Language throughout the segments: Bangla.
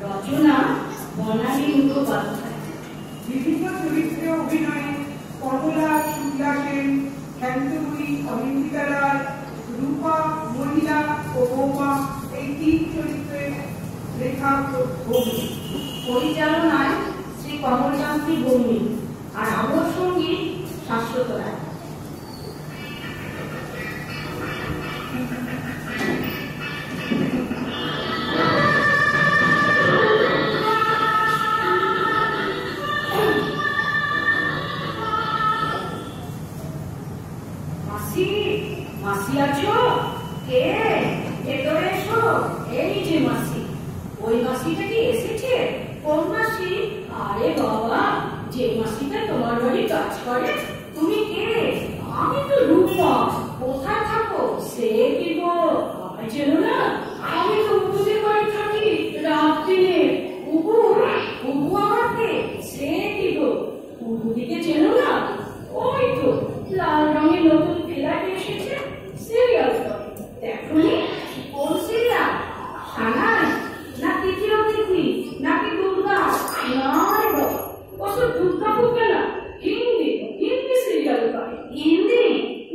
রচনা বনানী মুখোপাধ্যায়। বিভিন্ন চরিত্রে অভিনয়ে কমলা, শুক্লা সেন, খ্যান্তময়ী, অনিন্দিতা রায়, রূপা, মহিলা ও বৌমা এই 3 চরিত্রে লেখা ভৌমিক। পরিচালনায় শ্রী কমলকান্তি ভৌমিক আর আমার সঙ্গীত শাশ্বত রায়। মাসি আছো? কে? ভেতরে এসো। এই যে মাসি। ওই মাসিটা কি এসেছে? কোন মাসি? আরে বাবা, যে মাসিটা তোমার বাড়ি কাজ করে। তুমি কে? আমি তো রূপা। কোথায় থাকো? সে কি গো, আমায় চেনো না? আমি তো উপদের বাড়ি থাকি রাত দিনে। উবু আমাকে। সে কি গো, উবুদিকে চেনো না? ওই তো লাল রঙের নতুন ফ্ল্যাট এসেছে, সিরিয়াল করে। দেখোনি? কোন সিরিয়াল? সানাই না তিথি অতিথি নাকি দুর্গা? না রে বাবা, কত দুর্গা ফুটবে না। হিন্দি সিরিয়াল করে। হিন্দি?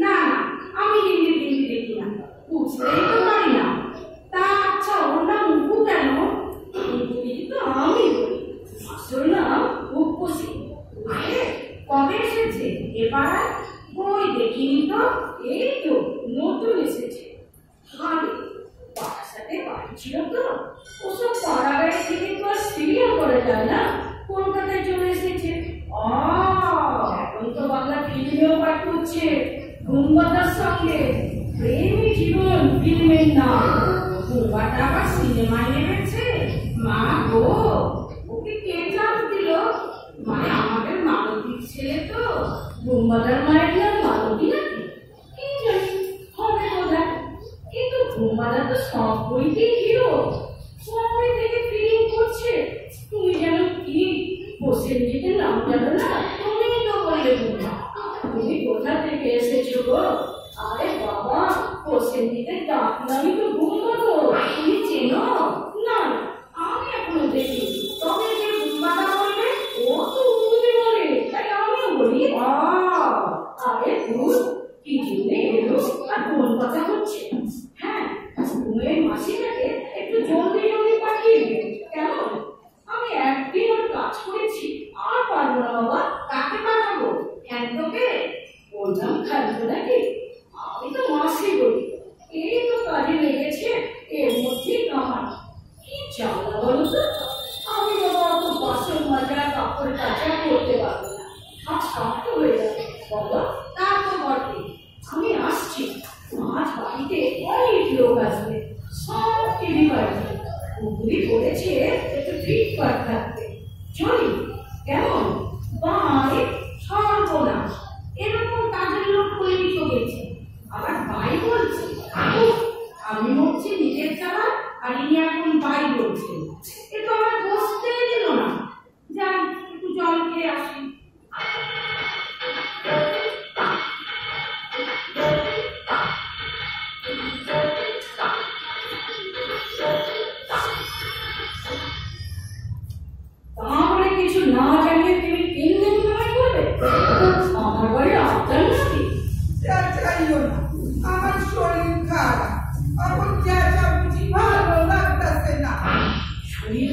না না, আমি হিন্দি দেখি না, বুঝতেই তো পারি না। তা আচ্ছা, ওর নাম উবু কেন? উবুদি তো আমি বলি, আসল নাম উপসি। কবে এসেছে এবার? বই দেখিনি তো। এই তো নতুন এসেছে। আরে পাড়ার সাথে বাড়ি ছিল তো, ওসব পাড়া গাড়ি থেকে তো আর সিরিয়াল করা যায় না। কলকাতায় চলে এসেছে। এখন তো বাংলা ফিল্মেও পাঠ করছে গুম্বাদার সঙ্গে। প্রেমী জীবন ফিল্মের নাম। গুম্বাটা আবার সিনেমায় নেমেছে। মা গো, ওকে কে নাম দিল? মানে আমাদের মালতীর ছেলে তো। গুম্বাদার মায়ের নাম মালতী নাকি? কি জানি, হবে বোধহয়। কিন্তু গুম্বাদা তো সব বইতেই হিরো। সবাই থেকে ফিল্ম করছে। তুমি যেন কি বসে যেতে নাম জানো না? তুমি তো বললে গুম্বা। তুমি কোথা থেকে এসেছো গো? আরে বাবা, বসে যেতে ডাক নামি তো গুম্বা। তো তুমি চেনো না? আমি এখনো দেখিনি। তবে যে গুম্বাদা বলবে, ও তো উবুদি বলে, তাই আমিও বলি। আরে ভুল, কি জন্য এলো আর কোন কথা হচ্ছে? হ্যাঁ, তুমি এই মাসিটাকে একটু জলদি পাঠিয়ে দিও, কেমন? আমি একদিন ওর কাজ করেছি, আর পারবো না বাবা। কাকে পাঠাবো? খ্যান্তকে? বললাম খালতো নাকি? আমি তো মাসি বলি। এই তো কাজে লেগেছে, এর মধ্যেই কামান। কি জ্বালা বলো তো। আমি বাবা অত বাসন মাজা, কাপড় কাচা করতে পারবো না। আজ শক্ত হয়ে যাবে বাবা। তা তো বটে। আমি আসছি। আজ বাড়িতে অনেক লোক আসবে, সব টিভি পারবে। উবুদি বলেছে একটু ফিটফাট থাকতে। চলি কেমন? বাড়ি সর্বনাশ, এরকম কাজের লোক তৈরি করেছে। আবার ভাই বলছে আমি মরছি নিজের চালা, আর ইনি এখন ভাই বলছে। এ তো আমার বসতেই দিল না। যাই একটু জল খেয়ে আসি। তাহলে কিছু না জানিয়ে তুমি 3 দিন কামাই করবে? আমার বাড়ি আবদার নাকি? চাইও না, আমার শরীর খারাপ। এখন যা বুঝি ভালো লাগতেছে না। শরীর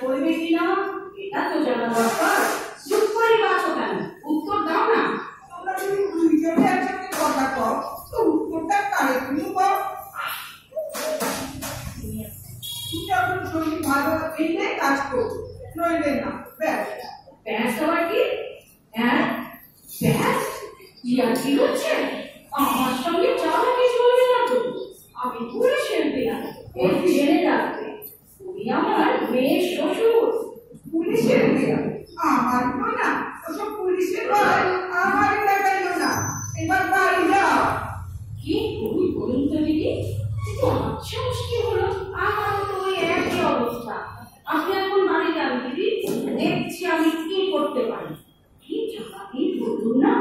করবে কিনা এটা তো জানা দরকার। চুপ করে আছো কেন? উত্তর দাও না। তোমরা যদি দুইজনে একসাথে কথা কও তো উত্তরটা কারে তুমি কও। তুমি যখন শরীর ভালো হইলে কাজ করো, নইলে না। ব্যাস। ব্যাস আবার কি? হ্যাঁ ব্যাস কি আর কি হচ্ছে? আমার সঙ্গে চালাকি চলবে না তো। আমি পুলিশের বিনা ওর জেনে রাখবে তুমি আমার মেয়ের শ্বশুর। পুলিশের বিয়া? আমার না, ওসব পুলিশের ভয় আমার দেখাইলো না। এবার বাড়ি যাও। কি তুমি বলুন তো দিদি, কিন্তু আচ্ছা মুশকিল হলো, আমারও তো ওই একই অবস্থা। আপনি এখন বাড়ি যান দিদি, দেখছি আমি কি করতে পারি। কি চালাকি বলুন না,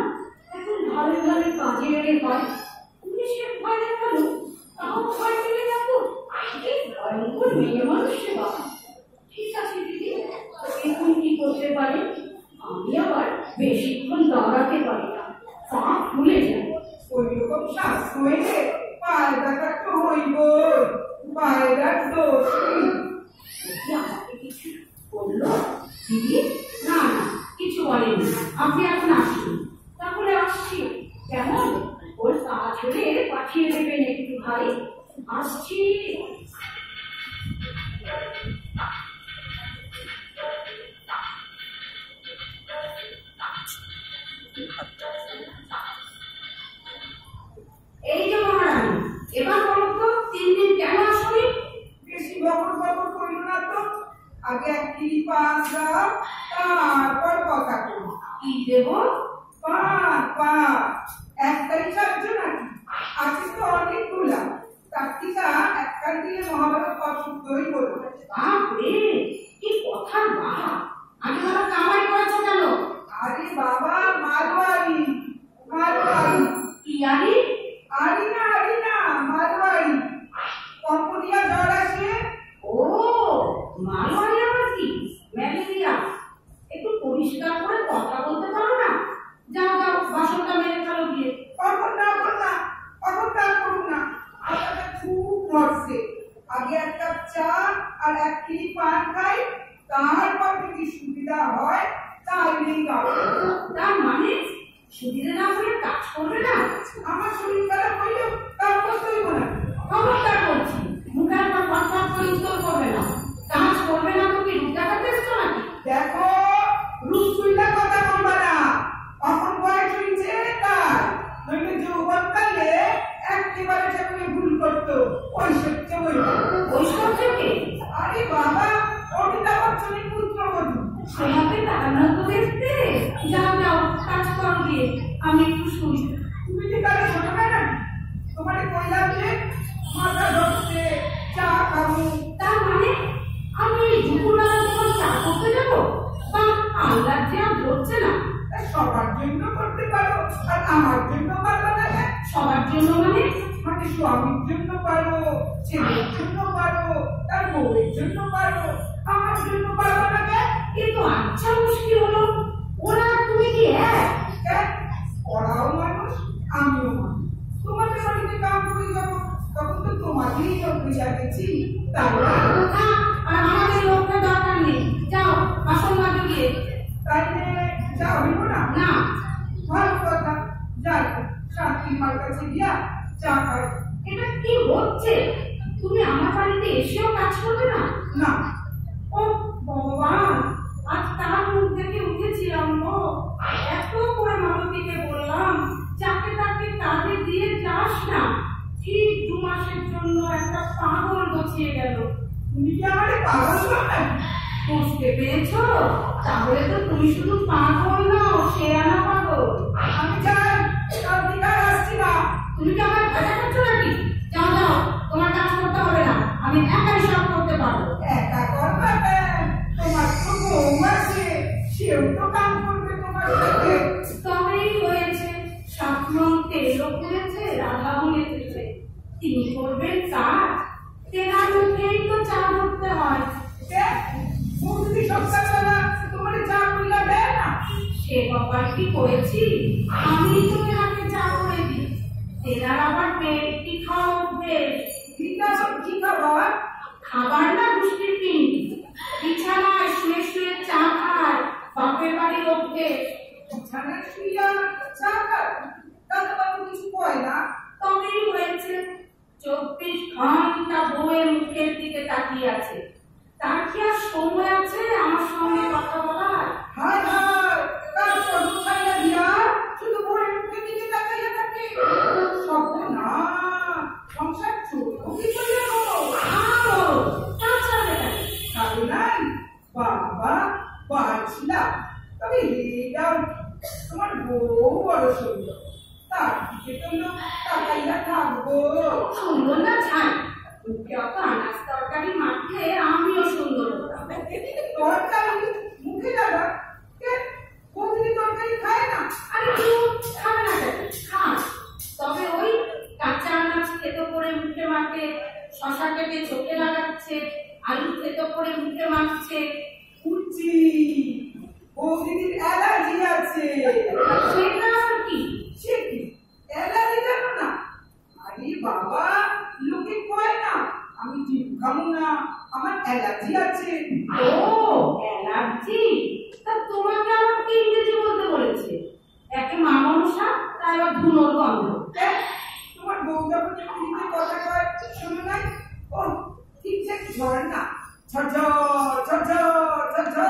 এখন ভালো ভালো কাজে এলে হয়। পুলিশের ভয় দেখালো, তাও ভয় পেলে যাবো। কি ভয়ঙ্কর মেয়ে মানুষ সেবা। ঠিক আছে দিদি, এখন কি করতে পারি? আমি আবার বেশিক্ষণ দাঁড়াতে পারি না, পা ফুলে যায়। ওইরকম শ্বাস হইলে পায়ে ব্যথা তো হইব। পায়ের দোষ আমাকে কিছু বললো দিদি? না না, কিছু বলেনি। আপনি এখন আসুন। তাহলে আসছি। কেমন? ওর কাজ হলে পাঠিয়ে দেবেন একটু ভাই। আসছি। এই যে মহারানী, এবার বলো তো 3 দিন কেন আসনি? বেশি বকর বকর করিল না তো। আগে এক কিলি পান দাও, তারপর কথা কই। কি দেব? পান একটাই সাহায্য নাকি? আছে তো অনেকগুলা। তার থেকে একটা দিলে মহাভারত অশুদ্ধই বলবো। বাপরে, কি কথার বাহা। আগে বলো কামাই করেছো কেন? আরে বাবা, মারোয়ারি। কি আরি? আরি না, মারোয়ারি। কম্পোডিয়া জ্বর আসে। ও মালওয়ারি আবার কি? ম্যালেরিয়া। একটু পরিষ্কার করে কথা বলতে পারো না? যাও যাও, বাসনটা মেরে ফেলো গিয়ে। কখন না করুন না। আপনাদের খুব ধরছে। আগে এক কাপ চা আর এক কিলি পান খাই, তারপর যদি সুবিধা হয় তাহলেই খাবো। তার মানে সুবিধা না হলে কাজ করবে না? আমার শরীর খারাপ হইলেও কাজ করতেই না। খবরদার বলছি, মুখের পর কথা করে উত্তর করবে না। কাজ করবে না তো কি রূপ দেখাতে এসছো নাকি? দেখো, রুসুইলা কথা বলবা না। এখন বয়স হয়েছে তার, নইলে যৌবন কালে একেবারে সেগুলো ভুল করতো। ঐশ্বর্য হইল। ঐশ্বর্যকে? আরে বাবা, অমিতাভ বচ্চনের পুত্রবধূ। সোনাকে তাড়ানো তো দেখতে। যাও যাও, কাজ করো গিয়ে, আমি একটু শুই। তুমি কি তাহলে ছোট না? তোমার কইলাম যে মাথা ধরছে, চা খাবো। তার মানে আমি এই দুপুরবেলা তোমার চা করতে যাবো? বা আল্লাহ যে আর ধরছে না। সবার জন্য করতে পারো, আর আমার জন্য পারো না। সবার জন্য মানে? মানে স্বামীর জন্য পারো, ছেলের জন্য পারো, তার বউয়ের জন্য পারো, আমার জন্য পারো না। কিন্তু আচ্ছা মুশকিল হলো, ওরা তুমি কি এক? ওরাও মানুষ, আমিও মানুষ। তোমাদের বাড়িতে কাম করে যাবো, তখন তো তোমাকেই লোককে যাচ্ছি। তাহলে আর আমাদের লোকটা দরকার নেই। যাও বাসন মাজো গিয়ে। তাইলে যা হইব না। না। ভালো কথা, যাই শান্তি মার কাছে গিয়া চা খাই। এটা কি হচ্ছে? তুমি আমার বাড়িতে এসেও কাজ করবে না? না। ও ভগবান, আজ তার মুখ দেখে উঠেছিলাম গো। এত করে মালতীকে বললাম যাকে তাকে কাজে দিয়ে যাস না। ঠিক 2 মাসের জন্য একটা পাগল বসিয়ে গেল। তুমি কি আমারে পাগল ভাবো? বুঝতে পেরেছো? তাহলে তো তুমি শুধু পাগল নও, শেয়ানা পাগল। আমি যাই, কাল থেকে আর আসছি না। তুমি কি আমার ভাজা করছো নাকি? যাও যাও, তোমার কাজ করতে হবে না, আমি একাই সব করতে পারবো। একা করবা কেন? তোমার তো বউ আছে, সেও তো কাম করবে তোমার সাথে। তবেই হয়েছে। সাতরং তেলও খুলেছে, রাধাও নেচেছে। তিনি করবেন কাজ, তেনার মুখেই তো চা ধরতে হয়। মুক্তি সকালবেলা তোমার চা কইলা দেয় না? সে বাবার কি করেছি? আমি তো তেনাকে চা করে দিই। তেনার আবার পেটটি খাওয়া অভ্যেস। কি খাবার? খাবার না, গুষ্টির পিন্ডি। বিছানায় শুয়ে শুয়ে চা খায়, বাপের বাড়ির অভ্যেস। বিছানায় শুইয়া চা খায়, তাতে বাবু কিছু কয় না? তবেই হয়েছে, 24 ঘন্টা বউয়ের মুখের দিকে তাকিয়ে আছে। তার কি আর সময় আছে আমার সঙ্গে কথা বলার? হায় হায়, তার কর্ম খাইয়া দিয়া শুধু বউয়ের মুখের দিকে তাকাইয়া থাকে। সর্বনাশ, সংসার চলবো কি করিয়া গো? কারো নাই? বাবা, বাঁচলা। তবে এটাও তোমার বউ বড় সুন্দর, তার দিকে তো লোক তাকাইয়া থাকবো। সুন্দর না ছাড়, মুখে অত আনাজ তরকারি মাখলে আমিও সুন্দর হতাম। তরকারি মুখে দাদা প্রতিদিন তরকারি খায় না? আরে কেউ খাবে না, খান। তবে ওই কাঁচা আনাজ থেতো করে মুখে মাখে, শশা কেটে চোখে লাগাচ্ছে, আলু থেতো করে মুখে মাখছে। কুচি বৌদিদির অ্যালার্জি আছে। সেটা আর কি? সে কি অ্যালার্জি জানো না? আরে বাবা, লোকে কয় না আমি ডিম খাবো না, আমার অ্যালার্জি আছে। ও অ্যালার্জি? তা তোমাকে আবার কি ইংরেজি বলতে বলেছে? একে মা মনসা, তাই আবার ধুনোর গন্ধ। তোমার বউ যখন হিন্দিতে কথা কয় শোনো নাই? ও ঠিক যে ঝর্ণা, ঝরঝর ঝরঝর ঝরঝর।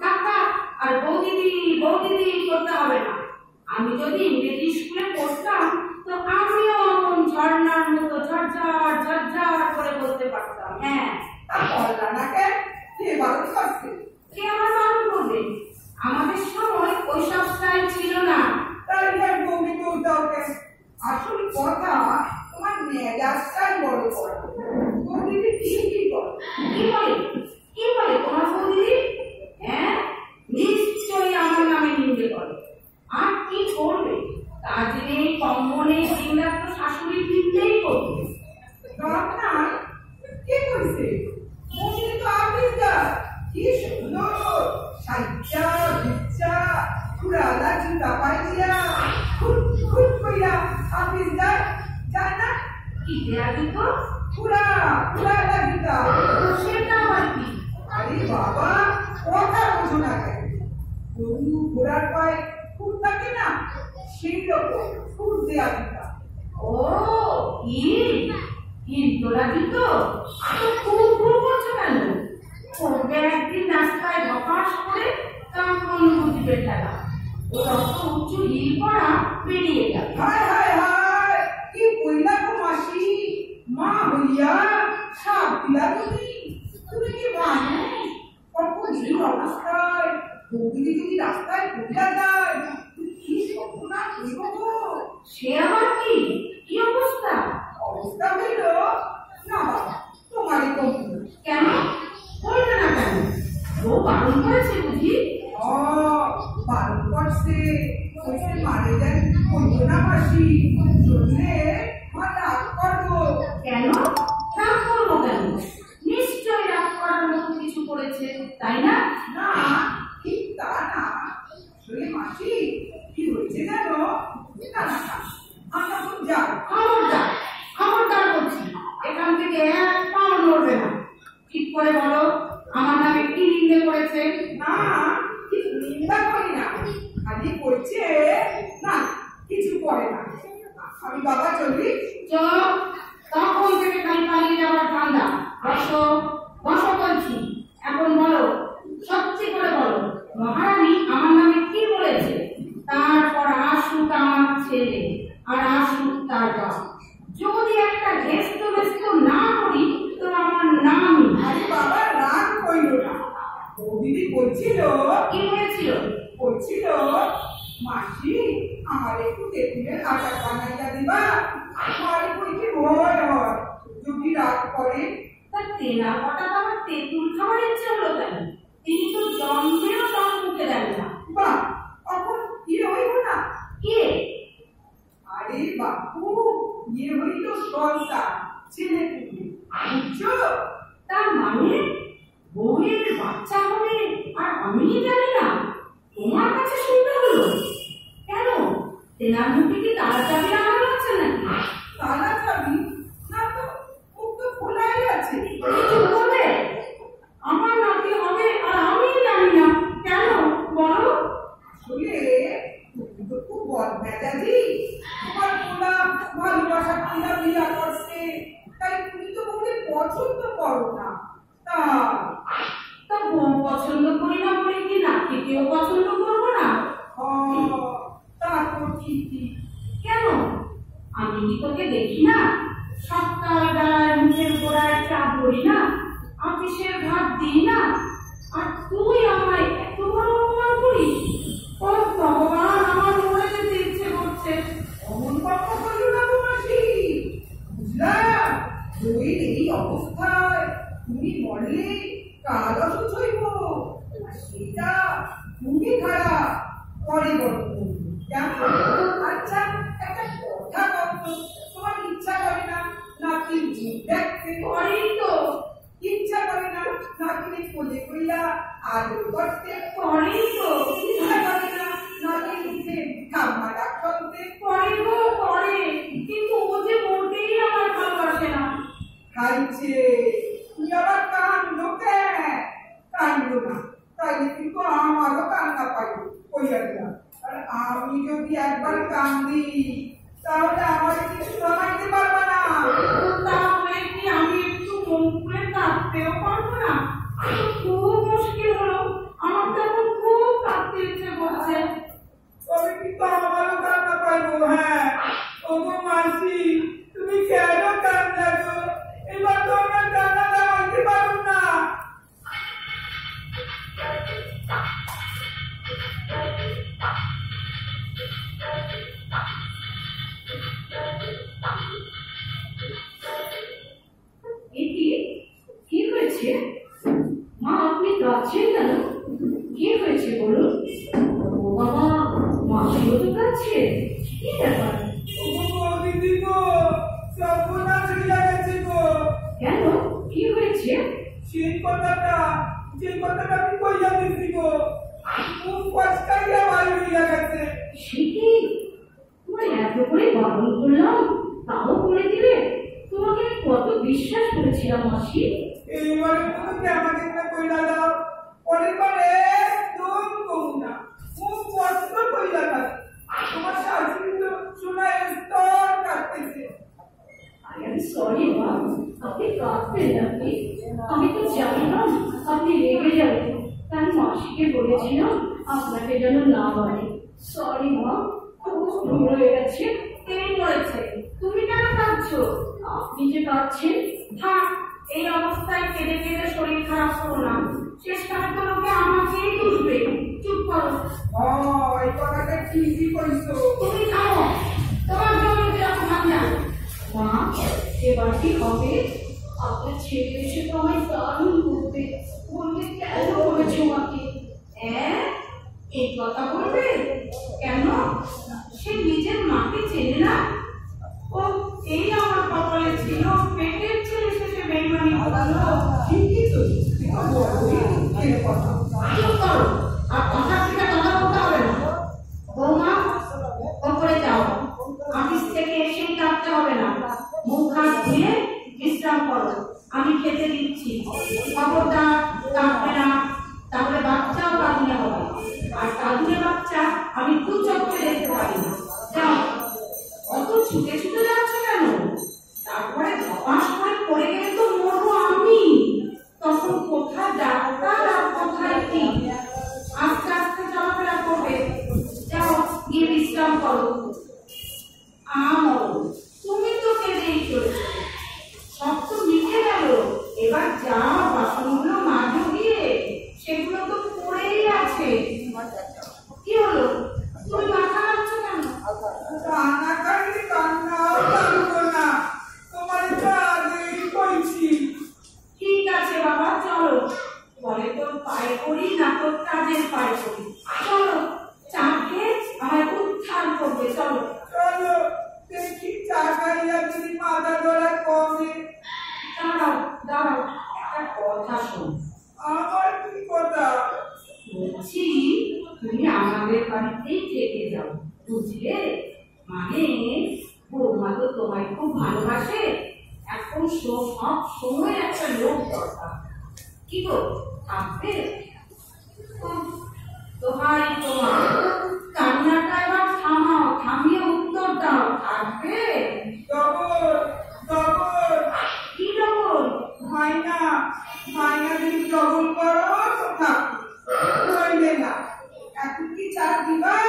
কাকা আর বৌদিদি বৌদিদি করতে হবে না। আমি যদি ইংরেজি স্কুলে পড়তাম তো আমিও এমন ঝর্ণার মতো ঝরঝর ঝরঝর করে বলতে পারতাম। হ্যাঁ, তা বললা না কেন? কে বারণ করছে? কে আমার বারণ করবে? আমাদের সময় ওইসব স্টাইল ছিল না। তাই ভাই বৌদি তো দাও কেন? আসল কথা তোমার মেজাজটাই বড় করে। বৌদিদি ঠিকই করে। কি বলে? কি বলে তোমার বৌদিদি? হ্যাঁ, নিশ্চয়ই আমার নামে নিন্দে করে। আর কি করবে? কাজ নেই, কম্ম নেই, দিনরাত তো শাশুড়ির নিন্দেই করবে। না কে কইছে? বৌদিদি তো আর্টিস্টার, কি সুন্দর সাইজা বিচ্চা পুরালা জুতা পাইয়া খুব খুব কইয়া আর্টিস্টার যায় না? কি দেয়া দিত? পুরালা জুতা। সেটা আবার কি? আরে বাবা, কথা বোঝো না কেন? গরু ঘোড়ার পায়ে খুব থাকে না, সেই রকম খুব দেয়া জুতা। ও হিল তোলা দিত? তো খুব ভুল করছো কেন? করবে একদিন রাস্তায় ধপাস করে, তখন বুঝবে খেলা। ও অত উঁচু হিল পরা বেরিয়ে যাবে। হায় হায় হায়, কি কইলা গো মাসি? মা হইয়া সাপ দিলা তুমি কি মানে? কখন এই অবস্থায় বৌদিদি যদি রাস্তায় পড়িয়া যায়, কি সর্বনাশ হইব গো? সে আবার কি? কি অবস্থা? অবস্থা হইল না বাবা, তোমারই কম। কেন বলবে না কেন? ও বারণ করেছে বুঝি? বারণ করছে, কইছে মারে দেন কইতো না মাসি, শুনলে মা রাগ করবো। কেন রাগ করবো কেন? নিশ্চয়ই রাগ করার মতো কিছু করেছে, তাই না? না ঠিক তা না, আসলে মাসি কি হয়েছে জানো? না না না, আমরা তো যাই। খবরদার, খবরদার বলছি, এখান থেকে এক পাও নড়বে না। ঠিক করে বলো, আমার নামে কি নিন্দে করেছে? না কিছু নিন্দা করি না, খালি কইছে না কিছু করে না। আমি বাবা চলি। চলো, তখন থেকে খালি পালিয়ে যাওয়ার ঠান্ডা। বসো বসো বলছি, এখন বলো, সত্যি করে বলো, মহারানী আমার নামে কি বলেছে? তারপর আসুক আমার ছেলে আর আসুক তার বাপ। যদি একটা ঘেস্ত বেস্ত না করি তো আমার নাম। আরে বাবা রাগ কইল না, বৌদিদি বলছিল। কি হয়েছিল? বলছিল মাসি আমার একটু তেঁতুলের আচার বানাইয়া দিবা, আমার কইতে ভয় হয় যদি রাগ করে। তা তেনা কটা আমার তেঁতুল খাওয়ার ইচ্ছে হলো কেন? তিনি তো জন্মেও তার মুখে দেন না। বাহ, এখন ইয়ে হইব না? কে? আরে বাপু, ইয়ে হইল সন্তান, ছেলে পুলে, বুঝছো? তার মানে বউয়ের বাচ্চা হবে আর আমি জানি না? তোমার কাছে শুনতে হলো কেন? তেনার মুখে কি তারা চাবি লাগানো আছে নাকি? তারা চাবি না তো, মুখ তো খোলাই আছে। কি বলে? আসলে তুমি তো খুব বদমেজাজি। তোমার পোলা ভালোবাসা কিনা বিয়া করছে, তাই তুমি তো বউকে পছন্দ করো না। তা তা বউ পছন্দ করি না বলে কি নাতিকেও পছন্দ করবো না? তা তো ঠিকই। কেন? আমি কি তোকে দেখি না? সকালবেলায় মুখের গোড়ায় চা ধরি না, অফিসের ভাত দিই না, আর তুই আমায় এত বড় অপমান করিস? ও ভগবান, আমার মরে যেতে ইচ্ছে করছে। অমন কথা বললো না গো মাসি, বুঝলা? বউয়ের এই অবস্থায় তুমি মরলে কার অসুখ হইব, আর সেটা খুবই খারাপ। পরে বলবো জানো। আচ্ছা, একটা কথা বলতো, তোমার ইচ্ছা করে না নাতির মুখ দেখতে? করেই তো। ইচ্ছা করে না নাতির কোলে কইলা আদর করতে? করেই তো। ইচ্ছা করে না নাতির মুখে ঠাম্মা ডাক শুনতে? করে গো, করে। কিন্তু ও যে মোটেই আমার ভালোবাসে না। খাইছে, তুমি আবার কান্দো কেন? কান্দো না, তাইলে কিন্তু আমারও কান্না পাইব কইয়া দিলাম। আর আমি যদি একবার কান্দি তাহলে আমার কিছু থামাইতে পারবে না। তাহলে কি আমি একটু মন খুলে কাঁদতেও পারবো না? খুব মুশকিল হলো, আমার তো এখন খুব কাঁদতে ইচ্ছে করছে। তবে কিন্তু আমারও কান্না পাইব। হ্যাঁ ওগো মাসি, তুমি কেন কান্দা গো? এবার তো আমরা কান্না থামাইতে পারব না। কি হয়েছে মা? আপনি কাঁদছেন কেন? কি হয়েছে বলুন? ও বাবা, মাসিও তো কাঁদছে। কি ব্যাপার? দিদি গো, সর্বনাশ হইয়া গেছে গো। কেন? কি হয়েছে? সেই কথাটা আমি কইয়া দিছি গো, খুব কষ্টাইয়া বাড়ি হইয়া গেছে। সে কি? তোমার এত করে বারণ করলাম, তাও করে দিলে? তোমাকে আমি কত বিশ্বাস করেছিলাম মাসি। এইবারে তুমি আমাকে একটা কইলা দাও, পরের বারে একদম কমু না, খুব কষ্ট কইলা দাও। তোমার শাশুড়ি তো শোনায় স্তর কাটতেছে। আমি সরি মা, আপনি কাঁদবেন না প্লিজ। আমি তো জানি না আপনি রেগে যাবেন, তাই মাসিকে বলেছিলাম আপনাকে যেন না বলে। সরি মা, ভুল হয়ে গেছে। এই মরেছে, তুমি কেন কাঁদছো? আপনি যে কাঁদছেন, থাক, এই অবস্থায় কেঁদে কেঁদে শরীর খারাপ করো না। শেষকালে তো লোকে আমাকেই বুঝবে। চুপ করো। এই কথাটা ঠিকই কইছো। তুমি থামো, তোমার জন্য যেরকম আমি জানি। মা, এবার কি হবে? আপনার ছেলে এসে তো আমায় দারুণ করবে, বলবে কেন করেছো মাকে? এই কথা বলবে কেন? সে নিজের মাকে চেনে না? ও, এই আমার কপালে ছিল, পেটের ছেলে শেষে বেইমানি করলো। ঠিকই তো, এই কথা। চুপ করো, আর কথা থেকে কথা বলতে হবে না। বৌমা, ওপরে যাও, অফিস থেকে এসেই কাঁদতে হবে না। মুখ হাত ধুয়ে বিশ্রাম করো, আমি খেতে দিচ্ছি। খবরদার কাঁদবে না, তাহলে বাচ্চাও কাঁদলে হবে। আর কাঁদলে বাচ্চা আমি দু চোখে দেখতে পারি না। যাও। অত ছুটে ছুটে যাচ্ছ কেন? তারপরে ধপাস করে পড়ে গেলে তো মরবো আমি। তখন কোথায় ডাক্তার আর কোথায় কি? আস্তে আস্তে চলাফেরা করবে। যাও, গিয়ে বিশ্রাম করো। তুমি তো কেঁদেই চলেছো, সব তো মিটে গেল। এবার যাও, বাসনগুলো মাজো গিয়ে, সেগুলো তো পড়েই আছে। কি হলো, তুমি মাথা নাড়ছো কেন? কান্না কাটলে কান্নাও কাটবো না, তোমার তো আগেই কইছি। ঠিক আছে বাবা, চলো। বলে তোর পায়ে পড়ি না তোর কাজের পায়ে পড়ি। চলো, চাকে আমার উদ্ধার করবে। চলো চলো দেখি চা খাইয়া যদি মাথা ধরা কমে। দাঁড়াও দাঁড়াও, একটা কথা শোন। আমার কি কথা? বলছি, তুমি আমাদের বাড়িতেই থেকে যাও, বুঝলে? মানে বৌমা তো তোমায় খুব ভালোবাসে, এখন সব সময় একটা লোক দরকার। কি গো, থাকবে? তোমার ডবল করো তো ঠাকুর নইলে না। এখন কি চা দিবা?